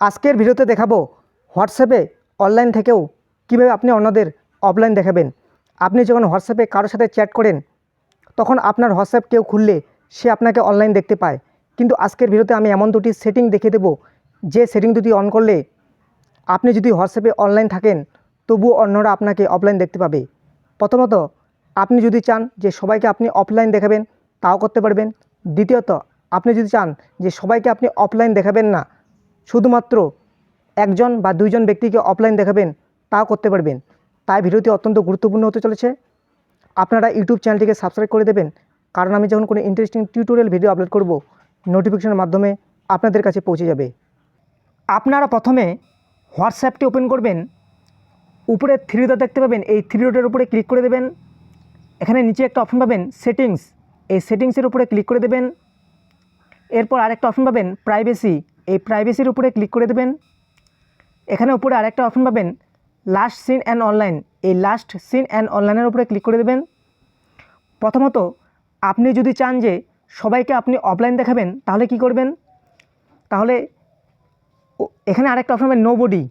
আজকের ভিডিওতে দেখাবো হোয়াটসঅ্যাপে অনলাইন থেকেও কীভাবে আপনি অন্যদের অফলাইন দেখাবেন। আপনি যখন হোয়াটসঅ্যাপে কারোর সাথে চ্যাট করেন তখন আপনার হোয়াটসঅ্যাপ কেউ খুললে সে আপনাকে অনলাইন দেখতে পায়, কিন্তু আজকের ভিডিওতে আমি এমন দুটি সেটিং দেখিয়ে দেবো যে সেটিং দুটি অন করলে আপনি যদি হোয়াটসঅ্যাপে অনলাইন থাকেন তবুও অন্যরা আপনাকে অফলাইন দেখতে পাবে। প্রথমত, আপনি যদি চান যে সবাইকে আপনি অফলাইন দেখাবেন তাও করতে পারবেন। দ্বিতীয়ত, আপনি যদি চান যে সবাইকে আপনি অফলাইন দেখাবেন না, শুধুমাত্র একজন বা দুইজন ব্যক্তিকে অফলাইন দেখাবেন তাও করতে পারবেন। তাই ভিডিওটি অত্যন্ত গুরুত্বপূর্ণ হতে চলেছে। আপনারা ইউটিউব চ্যানেলটিকে সাবস্ক্রাইব করে দেবেন, কারণ আমি যখন কোনো ইন্টারেস্টিং টিউটোরিয়াল ভিডিও আপলোড করব নোটিফিকেশনের মাধ্যমে আপনাদের কাছে পৌঁছে যাবে। আপনারা প্রথমে হোয়াটসঅ্যাপটি ওপেন করবেন। উপরে থ্রি ডট দেখতে পাবেন, এই থ্রি ডটের উপরে ক্লিক করে দেবেন। এখানে নিচে একটা অপশন পাবেন সেটিংস, এই সেটিংসের উপরে ক্লিক করে দেবেন। এরপর আরেকটা অপশন পাবেন প্রাইভেসি, এই প্রাইভেসির উপরে ক্লিক করে দেবেন। এখানে উপরে আরেকটা অপশন পাবেন লাস্ট সিন অ্যান্ড অনলাইন, এই লাস্ট সিন অ্যান্ড অনলাইনের উপরে ক্লিক করে দেবেন। প্রথমত, আপনি যদি চান যে সবাইকে আপনি অফলাইন দেখাবেন তাহলে কি করবেন, তাহলে এখানে আরেকটা অপশন পাবেন নোবডি,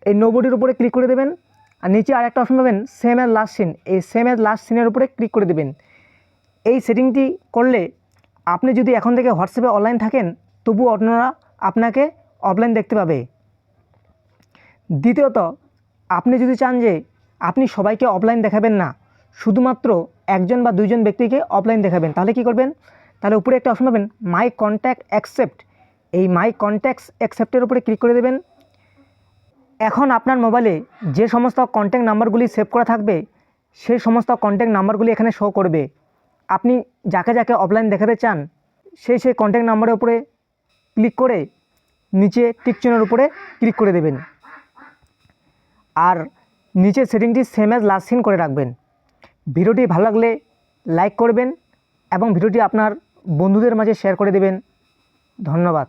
এই নোবডির উপরে ক্লিক করে দেবেন। আর নিচে আরেকটা অপশন পাবেন সেম অ্যাজ লাস্ট সিন, এই সেম অ্যাজ লাস্ট সিনের উপরে ক্লিক করে দেবেন। এই সেটিংটি করলে আপনি যদি এখন থেকে হোয়াটসঅ্যাপে অনলাইন থাকেন তবু অন্যরা আপনাকে অফলাইন দেখতে পাবে। দ্বিতীয়ত, আপনি যদি চান যে আপনি সবাইকে অফলাইন দেখাবেন না, শুধুমাত্র একজন বা দুইজন ব্যক্তিকে অফলাইন দেখাবেন, তাহলে কি করবেন, তাহলে উপরে একটা অপশন পাবেন মাই কন্ট্যাক্ট অ্যাকসেপ্ট, এই মাই কন্ট্যাক্টস অ্যাকসেপ্টের উপরে ক্লিক করে দেবেন। এখন আপনার মোবাইলে যে সমস্ত কন্ট্যাক্ট নাম্বারগুলি সেভ করা থাকবে সেই সমস্ত কন্ট্যাক্ট নাম্বারগুলি এখানে শো করবে। আপনি যাকে যাকে অফলাইন দেখাতে চান সেই কন্ট্যাক্ট নাম্বারের উপরে ক্লিক করে নিচে টিক চিহ্নের উপরে ক্লিক করে দেবেন। আর নিচে সেটিংটি সেম অ্যাজ লাস্ট সিন করে রাখবেন। ভিডিওটি ভালো লাগলে লাইক করবেন এবং ভিডিওটি আপনার বন্ধুদের মাঝে শেয়ার করে দেবেন। ধন্যবাদ।